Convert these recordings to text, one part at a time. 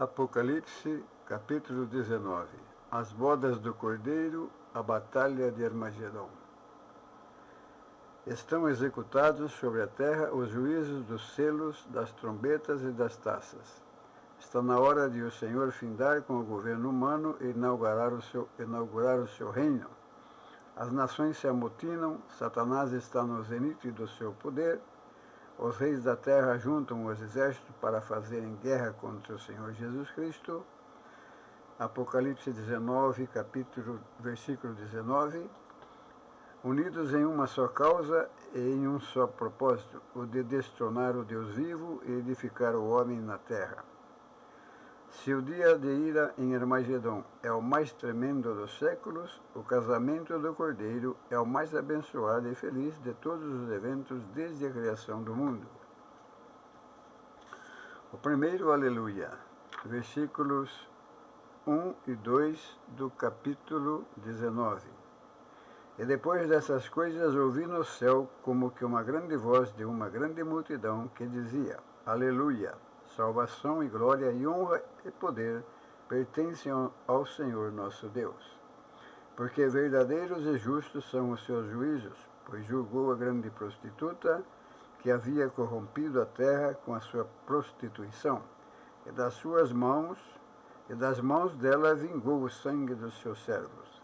Apocalipse, capítulo 19. As bodas do Cordeiro, a batalha de Armagedon. Estão executados sobre a terra os juízos dos selos, das trombetas e das taças. Está na hora de o Senhor findar com o governo humano e inaugurar o seu reino. As nações se amotinam, Satanás está no zenite do seu poder. Os reis da terra juntam os exércitos para fazerem guerra contra o Senhor Jesus Cristo. Apocalipse 19, versículo 19. Unidos em uma só causa e em um só propósito, o de destronar o Deus vivo e edificar o homem na terra. Se o dia de ira em Armagedon é o mais tremendo dos séculos, o casamento do Cordeiro é o mais abençoado e feliz de todos os eventos desde a criação do mundo. O primeiro Aleluia, versículos 1 e 2 do capítulo 19. E depois dessas coisas ouvi no céu como que uma grande voz de uma grande multidão que dizia: Aleluia! Salvação e glória e honra e poder pertencem ao Senhor nosso Deus. Porque verdadeiros e justos são os seus juízos, pois julgou a grande prostituta que havia corrompido a terra com a sua prostituição, e das mãos dela vingou o sangue dos seus servos.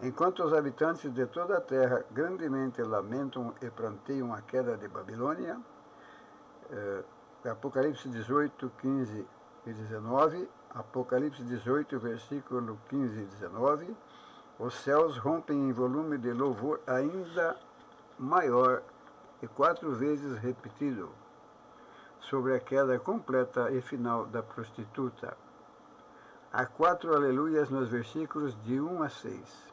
Enquanto os habitantes de toda a terra grandemente lamentam e pranteiam a queda de Babilônia, Apocalipse 18, 15 e 19, Apocalipse 18, versículo 15 e 19, os céus rompem em volume de louvor ainda maior e 4 vezes repetido sobre a queda completa e final da prostituta. Há 4 aleluias nos versículos de 1 a 6.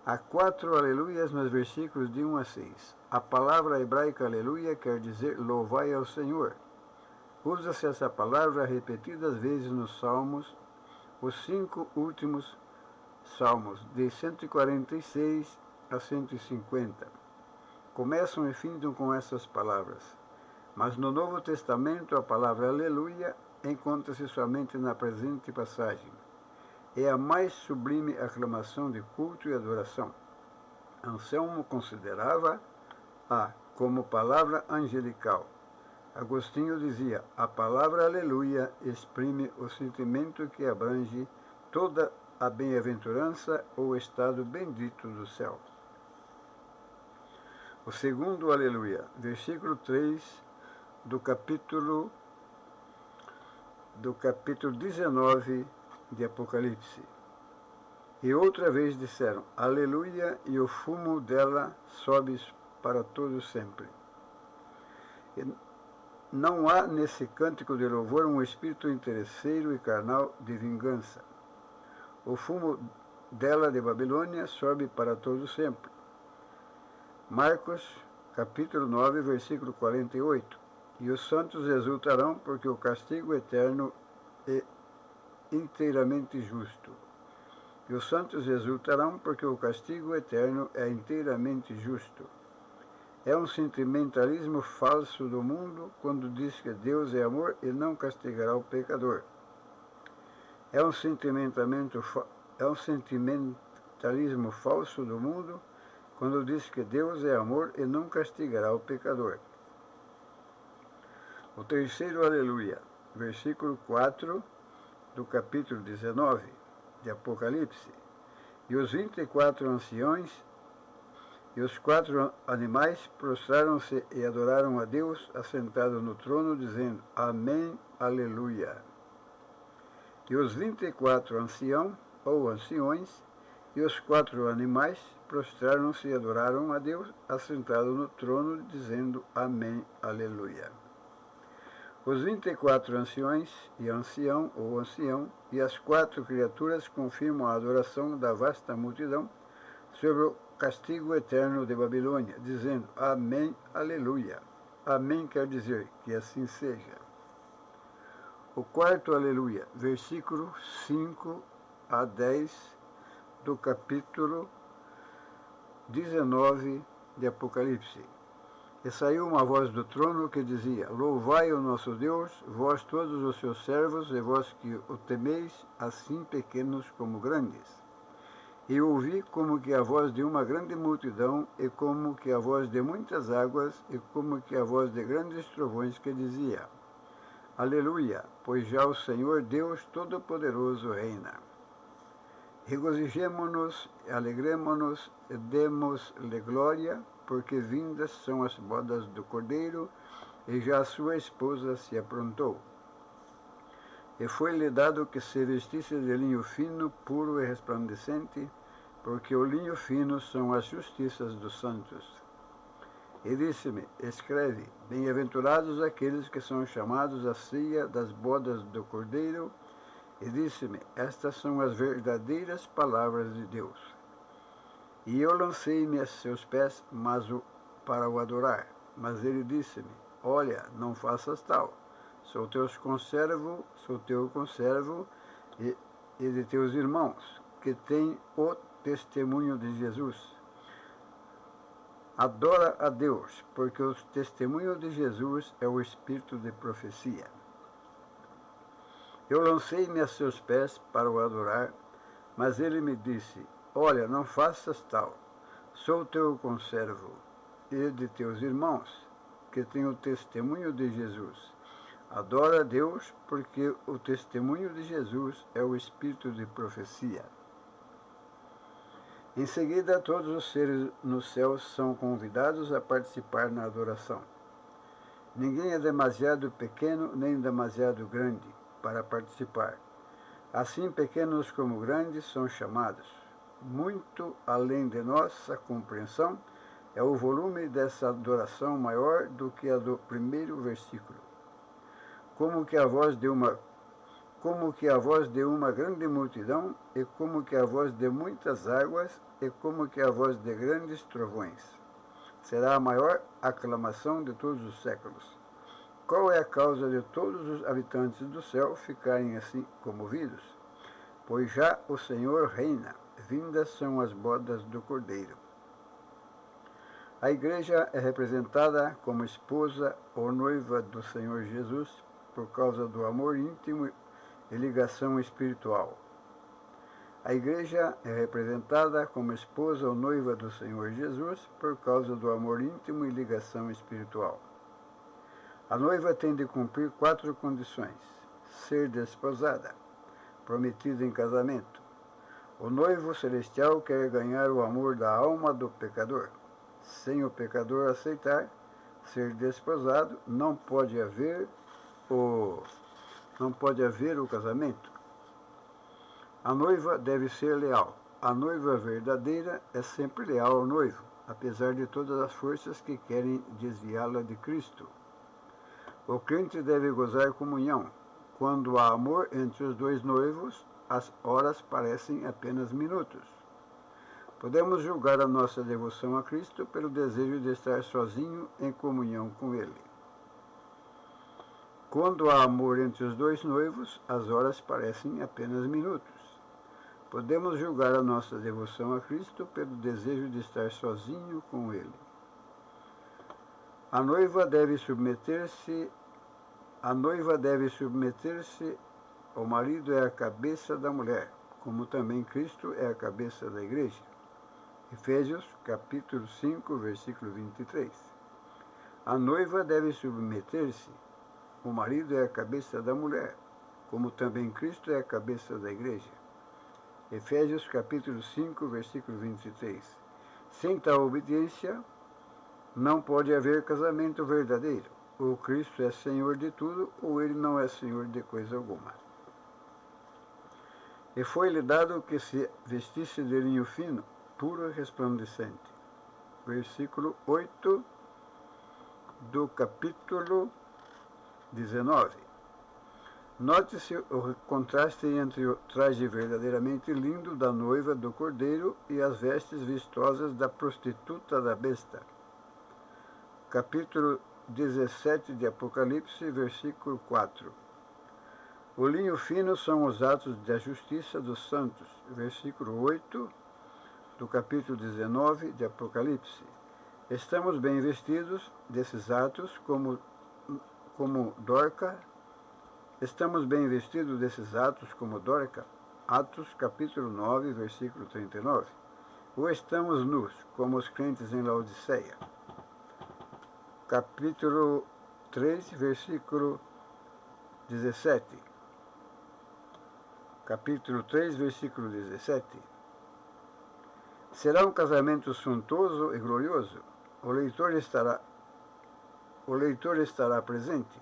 Há 4 aleluias nos versículos de 1 a 6. A palavra hebraica aleluia quer dizer louvai ao Senhor. Usa-se essa palavra repetidas vezes nos Salmos, os 5 últimos Salmos, de 146 a 150. Começam e findam com essas palavras. Mas no Novo Testamento a palavra aleluia encontra-se somente na presente passagem. É a mais sublime aclamação de culto e adoração. Anselmo considerava-a como palavra angelical. Agostinho dizia: a palavra aleluia exprime o sentimento que abrange toda a bem-aventurança ou estado bendito do céu. O segundo aleluia, versículo 3 do capítulo 19 de Apocalipse. E outra vez disseram: Aleluia, e o fumo dela sobe para todo sempre. E não há nesse cântico de louvor um espírito interesseiro e carnal de vingança. O fumo dela de Babilônia sobe para todo sempre. Marcos, capítulo 9, versículo 48. E os santos exultarão porque o castigo eterno é inteiramente justo. E os santos exultarão porque o castigo eterno é inteiramente justo. É um sentimentalismo falso do mundo quando diz que Deus é amor e não castigará o pecador. É um sentimentalismo falso do mundo quando diz que Deus é amor e não castigará o pecador. O terceiro aleluia, versículo 4 do capítulo 19 de Apocalipse. E os 24 anciões e os 4 animais prostraram-se e adoraram a Deus assentado no trono, dizendo: Amém, aleluia. E os 24 anciãos ou anciões e os 4 animais prostraram-se e adoraram a Deus assentado no trono, dizendo: Amém, aleluia. Os 24 anciões e ancião ou ancião e as 4 criaturas confirmam a adoração da vasta multidão sobre o castigo eterno de Babilônia, dizendo: Amém, aleluia. Amém quer dizer que assim seja. O quarto aleluia, versículo 5 a 10 do capítulo 19 de Apocalipse. E saiu uma voz do trono que dizia: Louvai o nosso Deus, vós todos os seus servos, e vós que o temeis, assim pequenos como grandes. E ouvi como que a voz de uma grande multidão, e como que a voz de muitas águas, e como que a voz de grandes trovões que dizia: Aleluia, pois já o Senhor Deus Todo-Poderoso reina. Regozijemo-nos, alegremo-nos, e demos-lhe glória, porque vindas são as bodas do Cordeiro, e já a sua esposa se aprontou. E foi-lhe dado que se vestisse de linho fino, puro e resplandecente, porque o linho fino são as justiças dos santos. E disse-me: Escreve, bem-aventurados aqueles que são chamados à ceia das bodas do Cordeiro. E disse-me: Estas são as verdadeiras palavras de Deus. E eu lancei-me a seus pés, para o adorar. Mas ele disse-me: Olha, não faças tal. Sou teu conservo e de teus irmãos, que têm o testemunho de Jesus. Adora a Deus, porque o testemunho de Jesus é o espírito de profecia. Eu lancei-me a seus pés para o adorar, mas ele me disse: Olha, não faças tal. Sou teu conservo e de teus irmãos, que têm o testemunho de Jesus. Adora a Deus, porque o testemunho de Jesus é o espírito de profecia. Em seguida, todos os seres nos céus são convidados a participar na adoração. Ninguém é demasiado pequeno nem demasiado grande para participar. Assim, pequenos como grandes são chamados. Muito além de nossa compreensão é o volume dessa adoração maior do que a do primeiro versículo. Como que a voz de uma grande multidão, e como que a voz de muitas águas, e como que a voz de grandes trovões. Será a maior aclamação de todos os séculos. Qual é a causa de todos os habitantes do céu ficarem assim comovidos? Pois já o Senhor reina, vindas são as bodas do Cordeiro. A igreja é representada como esposa ou noiva do Senhor Jesus por causa do amor íntimo e ligação espiritual. A igreja é representada como esposa ou noiva do Senhor Jesus por causa do amor íntimo e ligação espiritual. A noiva tem de cumprir 4 condições: ser desposada, prometida em casamento. O noivo celestial quer ganhar o amor da alma do pecador. Sem o pecador aceitar ser desposado, não pode haver o casamento. A noiva deve ser leal. A noiva verdadeira é sempre leal ao noivo, apesar de todas as forças que querem desviá-la de Cristo. O crente deve gozar comunhão. Quando há amor entre os dois noivos, as horas parecem apenas minutos. Podemos julgar a nossa devoção a Cristo pelo desejo de estar sozinho em comunhão com Ele. Quando há amor entre os dois noivos, as horas parecem apenas minutos. Podemos julgar a nossa devoção a Cristo pelo desejo de estar sozinho com Ele. A noiva deve submeter-se, o marido é a cabeça da mulher, como também Cristo é a cabeça da igreja. Efésios, capítulo 5, versículo 23. A noiva deve submeter-se, o marido é a cabeça da mulher, como também Cristo é a cabeça da igreja. Efésios, capítulo 5, versículo 23. Sem tal obediência, não pode haver casamento verdadeiro. Ou Cristo é Senhor de tudo, ou Ele não é Senhor de coisa alguma. E foi-lhe dado que se vestisse de linho fino, puro e resplandecente. Versículo 8 do capítulo 19. Note-se o contraste entre o traje verdadeiramente lindo da noiva do Cordeiro e as vestes vistosas da prostituta da besta. Capítulo 17 de Apocalipse, versículo 4. O linho fino são os atos da justiça dos santos. Versículo 8 do capítulo 19 de Apocalipse. Estamos bem vestidos desses atos como Dorca. Estamos bem vestidos desses atos como Dorca. Atos capítulo 9, versículo 39. Ou estamos nus, como os crentes em Laodiceia. Capítulo 3, versículo 17. Capítulo 3, versículo 17. Será um casamento suntuoso e glorioso. O leitor estará presente.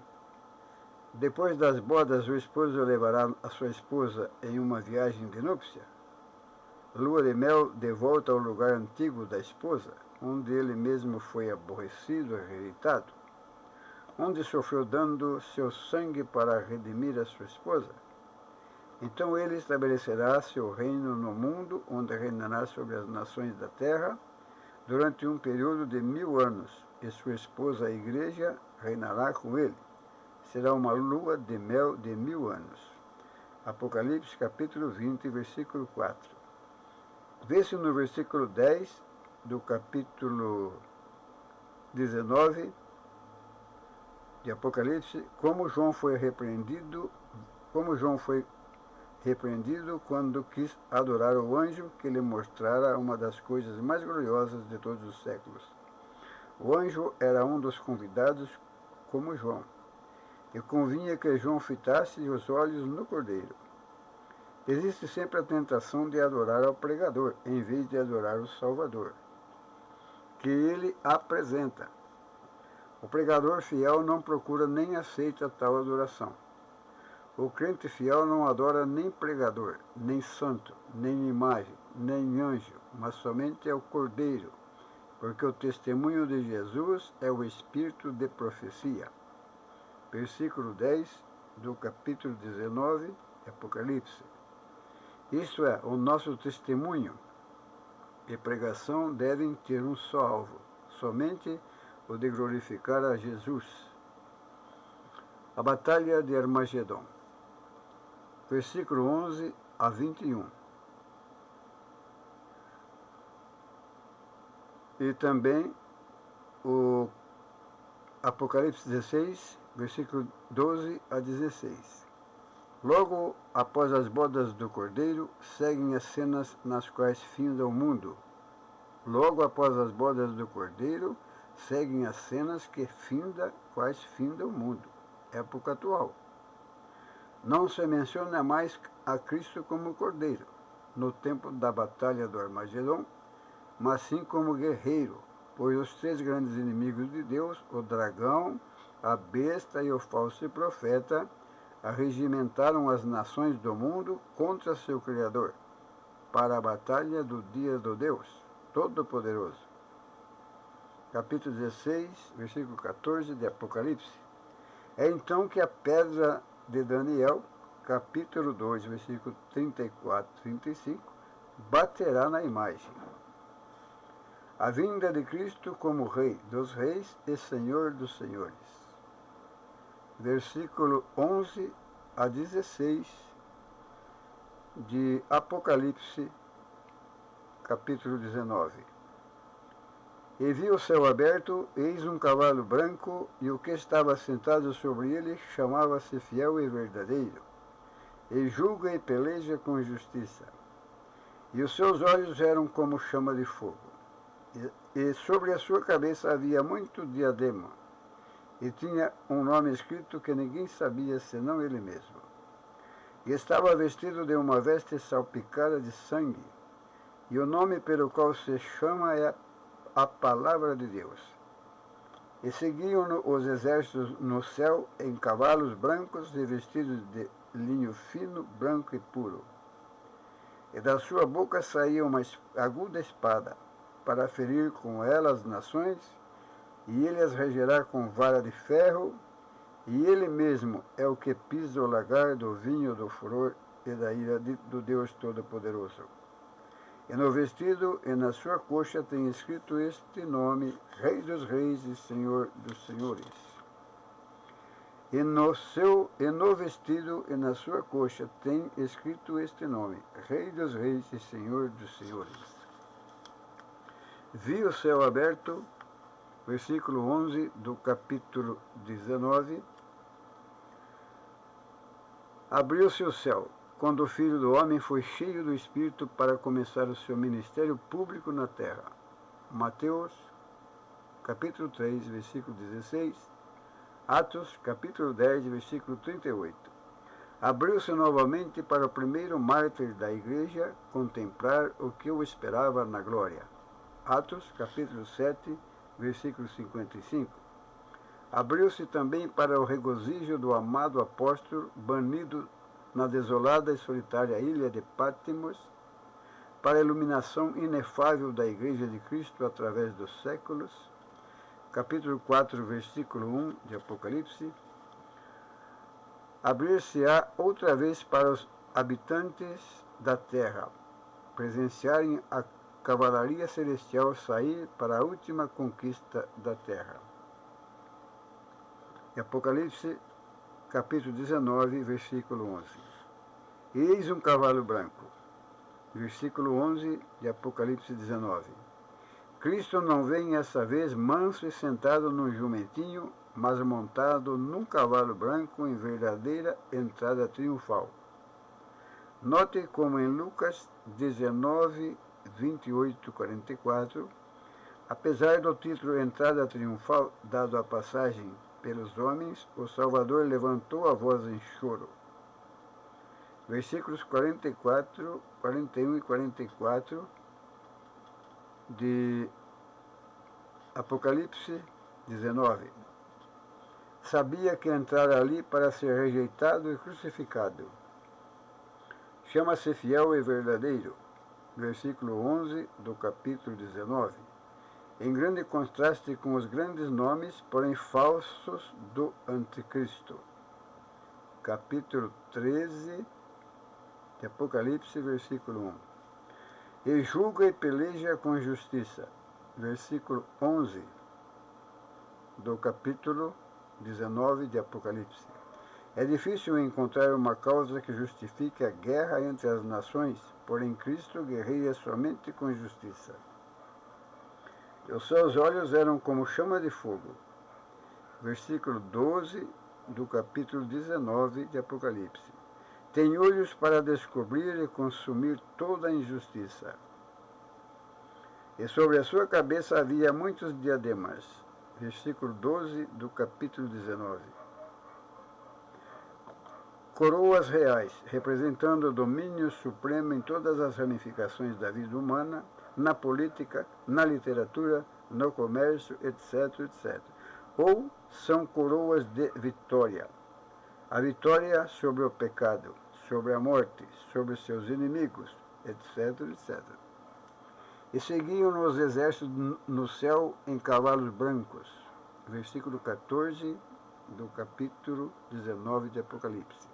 Depois das bodas, o esposo levará a sua esposa em uma viagem de núpcia. Lua de mel de volta ao lugar antigo da esposa, onde ele mesmo foi aborrecido e rejeitado, onde sofreu dando seu sangue para redimir a sua esposa. Então ele estabelecerá seu reino no mundo, onde reinará sobre as nações da terra durante um período de 1000 anos, e sua esposa, a igreja, reinará com ele. Será uma lua de mel de 1000 anos. Apocalipse capítulo 20, versículo 4. Vê-se no versículo 10 do capítulo 19 de Apocalipse como João foi repreendido quando quis adorar o anjo que lhe mostrara uma das coisas mais gloriosas de todos os séculos. O anjo era um dos convidados como João, e convinha que João fitasse os olhos no Cordeiro. Existe sempre a tentação de adorar ao pregador, em vez de adorar o Salvador, que ele apresenta. O pregador fiel não procura nem aceita tal adoração. O crente fiel não adora nem pregador, nem santo, nem imagem, nem anjo, mas somente ao Cordeiro, porque o testemunho de Jesus é o espírito de profecia. Versículo 10 do capítulo 19 de Apocalipse. Isto é, o nosso testemunho e pregação devem ter um só alvo, somente o de glorificar a Jesus. A Batalha de Armagedon. Versículo 11 a 21. E também o Apocalipse 16, versículo 12 a 16. Logo após as bodas do Cordeiro, seguem as cenas nas quais finda o mundo. Logo após as bodas do Cordeiro, seguem as cenas quais finda o mundo. Época atual. Não se menciona mais a Cristo como Cordeiro, no tempo da Batalha do Armagedon, mas sim como guerreiro, pois os 3 grandes inimigos de Deus, o dragão, a besta e o falso profeta, arregimentaram as nações do mundo contra seu Criador, para a batalha do dia do Deus Todo-Poderoso. Capítulo 16, versículo 14 de Apocalipse. É então que a pedra de Daniel, capítulo 2, versículo 34 e 35, baterá na imagem. A vinda de Cristo como Rei dos Reis e Senhor dos Senhores. Versículo 11 a 16 de Apocalipse, capítulo 19. E vi o céu aberto, eis um cavalo branco, e o que estava sentado sobre ele chamava-se Fiel e Verdadeiro, e julga e peleja com justiça. E os seus olhos eram como chama de fogo, e sobre a sua cabeça havia muito diadema, e tinha um nome escrito que ninguém sabia senão ele mesmo. E estava vestido de uma veste salpicada de sangue, e o nome pelo qual se chama é a Palavra de Deus. E seguiam-no os exércitos no céu em cavalos brancos e vestidos de linho fino, branco e puro. E da sua boca saía uma aguda espada, para ferir com ela as nações, e ele as regerá com vara de ferro, e ele mesmo é o que pisa o lagar do vinho do furor e da ira do Deus Todo-Poderoso. E no vestido e na sua coxa tem escrito este nome, Rei dos Reis e Senhor dos Senhores. E no vestido e na sua coxa tem escrito este nome, Rei dos Reis e Senhor dos Senhores. Vi o céu aberto, versículo 11 do capítulo 19. Abriu-se o céu, quando o Filho do Homem foi cheio do Espírito para começar o seu ministério público na terra. Mateus, capítulo 3, versículo 16. Atos, capítulo 10, versículo 38. Abriu-se novamente para o primeiro mártir da igreja contemplar o que o esperava na glória. Atos, capítulo 7, versículo 55. Abriu-se também para o regozijo do amado apóstolo, banido na desolada e solitária ilha de Patmos, para a iluminação inefável da Igreja de Cristo através dos séculos. Capítulo 4, versículo 1 de Apocalipse. Abrir-se-á outra vez para os habitantes da terra, presenciarem a cavalaria celestial sair para a última conquista da terra. Apocalipse, capítulo 19, versículo 11. Eis um cavalo branco. Versículo 11 de Apocalipse 19. Cristo não vem essa vez manso e sentado num jumentinho, mas montado num cavalo branco em verdadeira entrada triunfal. Note como em Lucas 19, 28, 44, apesar do título Entrada Triunfal dado à passagem pelos homens, o Salvador levantou a voz em choro. Versículos 44, 41 e 44 de Apocalipse 19. Sabia que entrara ali para ser rejeitado e crucificado. Chama-se fiel e verdadeiro. Versículo 11 do capítulo 19. Em grande contraste com os grandes nomes, porém falsos, do Anticristo. Capítulo 13 de Apocalipse, versículo 1. E julga e peleja com justiça. Versículo 11 do capítulo 19 de Apocalipse. É difícil encontrar uma causa que justifique a guerra entre as nações, porém Cristo guerreia somente com justiça. E os seus olhos eram como chama de fogo. Versículo 12 do capítulo 19 de Apocalipse. Tem olhos para descobrir e consumir toda a injustiça. E sobre a sua cabeça havia muitos diademas. Versículo 12 do capítulo 19. Coroas reais, representando o domínio supremo em todas as ramificações da vida humana, na política, na literatura, no comércio, etc., etc. Ou são coroas de vitória. A vitória sobre o pecado, sobre a morte, sobre seus inimigos, etc., etc. E seguiam os exércitos no céu em cavalos brancos. Versículo 14 do capítulo 19 de Apocalipse.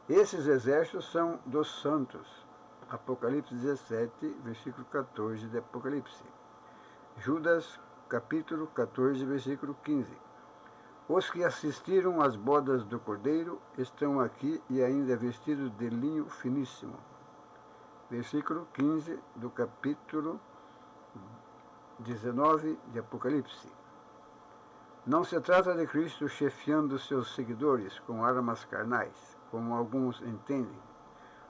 Esses exércitos são dos santos. Apocalipse 17, versículo 14 de Apocalipse. Judas, capítulo 14, versículo 15. Os que assistiram às bodas do Cordeiro estão aqui e ainda vestidos de linho finíssimo. Versículo 15 do capítulo 19 de Apocalipse. Não se trata de Cristo chefiando seus seguidores com armas carnais, como alguns entendem.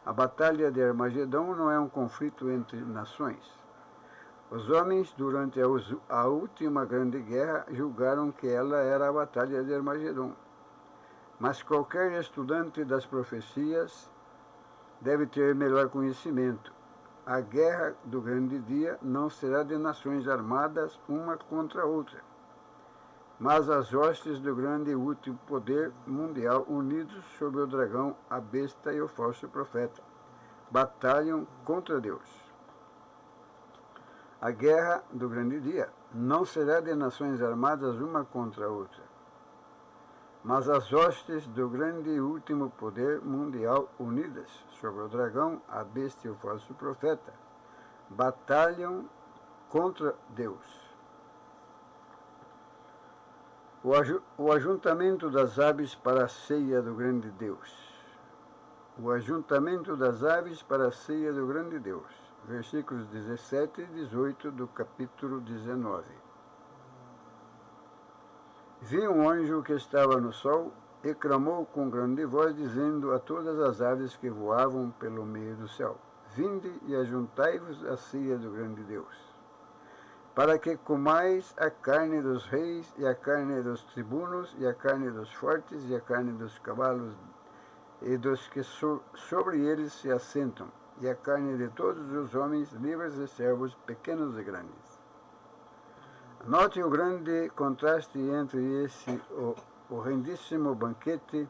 A batalha de Armagedão não é um conflito entre nações. Os homens, durante a última grande guerra, julgaram que ela era a batalha de Armagedão. Mas qualquer estudante das profecias deve ter melhor conhecimento. A guerra do grande dia não será de nações armadas uma contra a outra, mas as hostes do grande e último poder mundial unidos sob o dragão, a besta e o falso profeta, batalham contra Deus. A guerra do grande dia não será de nações armadas uma contra a outra, mas as hostes do grande e último poder mundial unidas sobre o dragão, a besta e o falso profeta, batalham contra Deus. O ajuntamento das aves para a ceia do grande Deus. O ajuntamento das aves para a ceia do grande Deus. Versículos 17 e 18 do capítulo 19. Vi um anjo que estava no sol e clamou com grande voz, dizendo a todas as aves que voavam pelo meio do céu: Vinde e ajuntai-vos à ceia do grande Deus, para que comais a carne dos reis, e a carne dos tribunos, e a carne dos fortes, e a carne dos cavalos, e dos que sobre eles se assentam, e a carne de todos os homens, livres e servos, pequenos e grandes. Note o grande contraste entre esse horrendíssimo banquete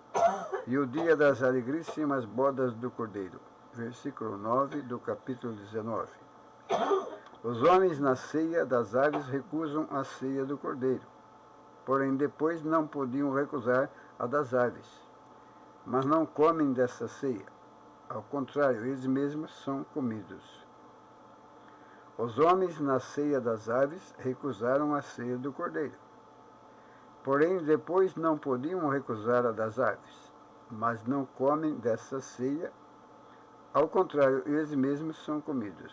e o dia das alegríssimas bodas do Cordeiro. Versículo 9 do capítulo 19. Os homens na ceia das aves recusam a ceia do Cordeiro, porém depois não podiam recusar a das aves, mas não comem dessa ceia. Ao contrário, eles mesmos são comidos. Os homens na ceia das aves recusaram a ceia do Cordeiro, porém depois não podiam recusar a das aves, mas não comem dessa ceia. Ao contrário, eles mesmos são comidos.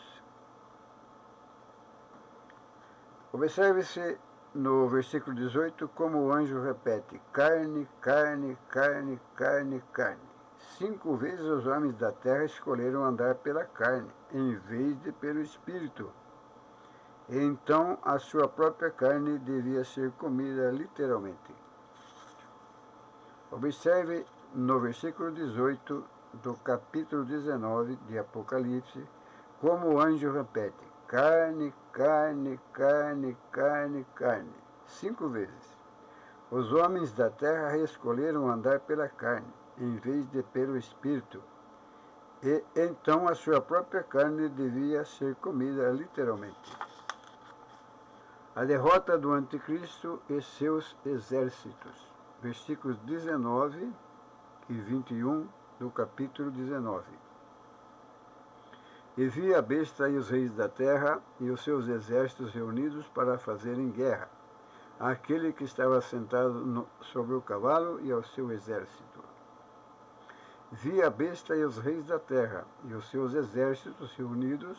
Observe-se no versículo 18 como o anjo repete: carne, carne, carne, carne, carne. 5 vezes os homens da terra escolheram andar pela carne, em vez de pelo Espírito. E então a sua própria carne devia ser comida literalmente. Observe no versículo 18 do capítulo 19 de Apocalipse como o anjo repete: carne, carne, carne, carne, carne. 5 vezes. Os homens da terra escolheram andar pela carne, em vez de pelo Espírito. E então a sua própria carne devia ser comida literalmente. A derrota do Anticristo e seus exércitos. Versículos 19 e 21 do capítulo 19. E vi a besta e os reis da terra e os seus exércitos reunidos para fazerem guerra àquele que estava sentado sobre o cavalo e ao seu exército. Vi a besta e os reis da terra e os seus exércitos reunidos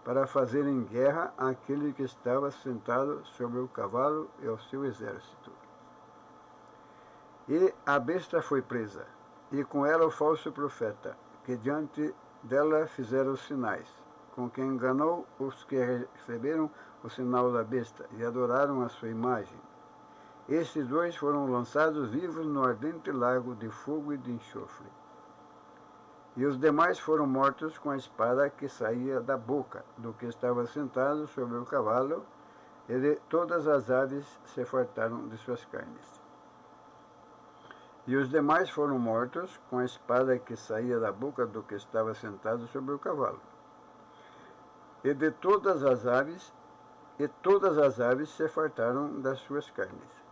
para fazerem guerra àquele que estava sentado sobre o cavalo e ao seu exército. E a besta foi presa, e com ela o falso profeta, que diante dela fizeram sinais, com que enganou os que receberam o sinal da besta e adoraram a sua imagem. Estes 2 foram lançados vivos no ardente lago de fogo e de enxofre. E os demais foram mortos com a espada que saía da boca do que estava sentado sobre o cavalo, e de todas as aves se fartaram de suas carnes. E os demais foram mortos com a espada que saía da boca do que estava sentado sobre o cavalo. E de todas as aves se fartaram das suas carnes.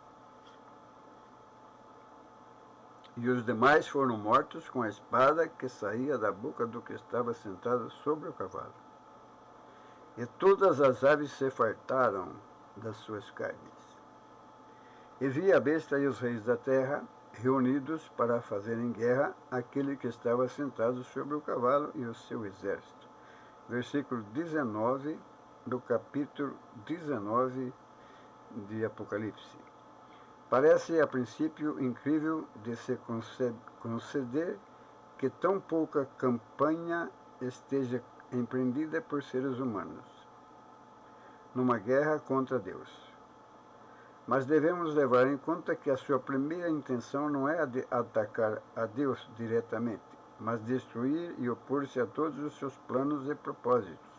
E os demais foram mortos com a espada que saía da boca do que estava sentado sobre o cavalo. E todas as aves se fartaram das suas carnes. E vi a besta e os reis da terra reunidos para fazerem guerra àquele que estava sentado sobre o cavalo e o seu exército. Versículo 19 do capítulo 19 de Apocalipse. Parece a princípio incrível de se conceder que tão pouca campanha esteja empreendida por seres humanos numa guerra contra Deus. Mas devemos levar em conta que a sua primeira intenção não é a de atacar a Deus diretamente, mas destruir e opor-se a todos os seus planos e propósitos,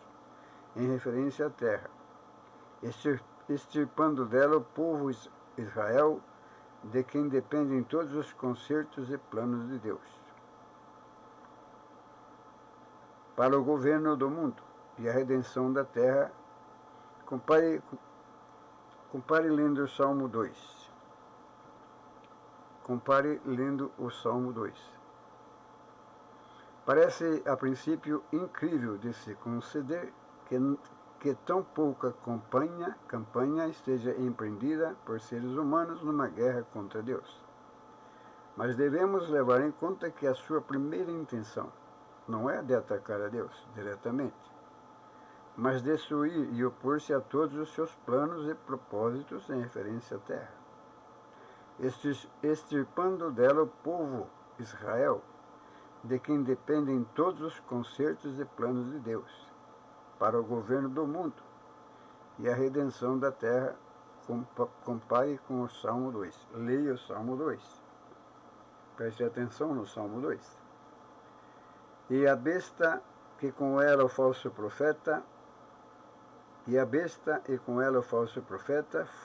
em referência à terra, extirpando dela o povo Israel, de quem dependem todos os concertos e planos de Deus, para o governo do mundo e a redenção da terra. Compare lendo o Salmo 2. Compare lendo o Salmo 2. Parece a princípio incrível de se conceder que tão pouca campanha esteja empreendida por seres humanos numa guerra contra Deus. Mas devemos levar em conta que a sua primeira intenção não é de atacar a Deus diretamente, mas destruir e opor-se a todos os seus planos e propósitos em referência à terra. extirpando dela o povo Israel, de quem dependem todos os concertos e planos de Deus, para o governo do mundo e a redenção da terra. Compare com o Salmo 2. Leia o Salmo 2. Preste atenção no Salmo 2. E a besta que com ela o falso profeta,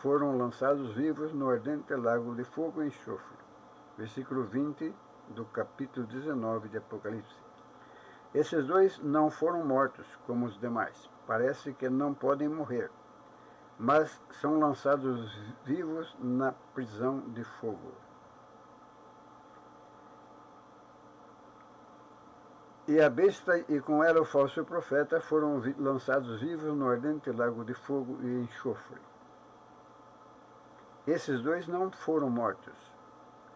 foram lançados vivos no ardente lago de fogo e enxofre. Versículo 20 do capítulo 19 de Apocalipse. Esses dois não foram mortos como os demais. Parece que não podem morrer, mas são lançados vivos na prisão de fogo. E a besta e com ela o falso profeta foram lançados vivos no ardente lago de fogo e enxofre. Esses dois não foram mortos,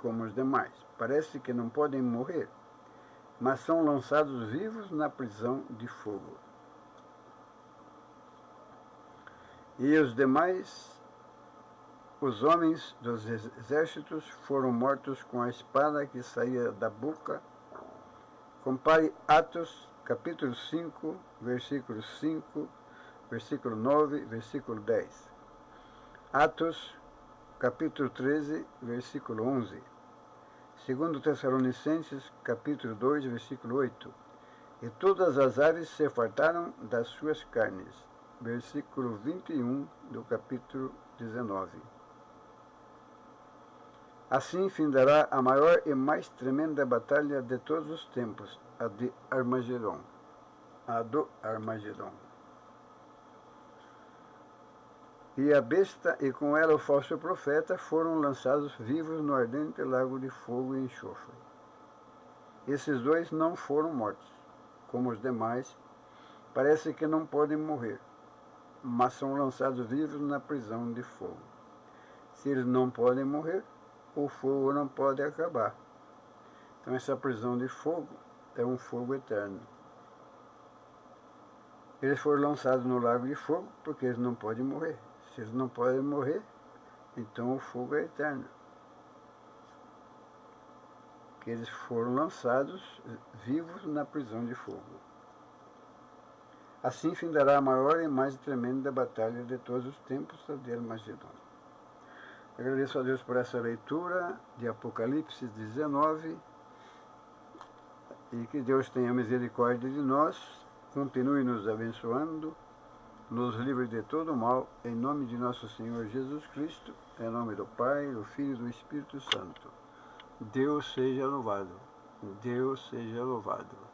como os demais. Parece que não podem morrer, mas são lançados vivos na prisão de fogo. E os demais, os homens dos exércitos, foram mortos com a espada que saía da boca. Compare Atos, capítulo 5, versículo 5, versículo 9, versículo 10. Atos, capítulo 13, versículo 11. 2 Tessalonicenses, capítulo 2, versículo 8. E todas as aves se fartaram das suas carnes. Versículo 21 do capítulo 19. Assim findará a maior e mais tremenda batalha de todos os tempos, a de Armagedon. A do Armagedon. E a besta e com ela o falso profeta foram lançados vivos no ardente lago de fogo e enxofre. Esses dois não foram mortos, como os demais. Parece que não podem morrer, mas são lançados vivos na prisão de fogo. Se eles não podem morrer, o fogo não pode acabar. Então essa prisão de fogo é um fogo eterno. Eles foram lançados no lago de fogo porque eles não podem morrer. Se eles não podem morrer, então o fogo é eterno. Que eles foram lançados vivos na prisão de fogo. Assim findará a maior e mais tremenda batalha de todos os tempos, a de Armagedon. Agradeço a Deus por essa leitura de Apocalipse 19 e que Deus tenha misericórdia de nós, continue nos abençoando, nos livre de todo o mal, em nome de nosso Senhor Jesus Cristo, em nome do Pai, do Filho e do Espírito Santo. Deus seja louvado. Deus seja louvado.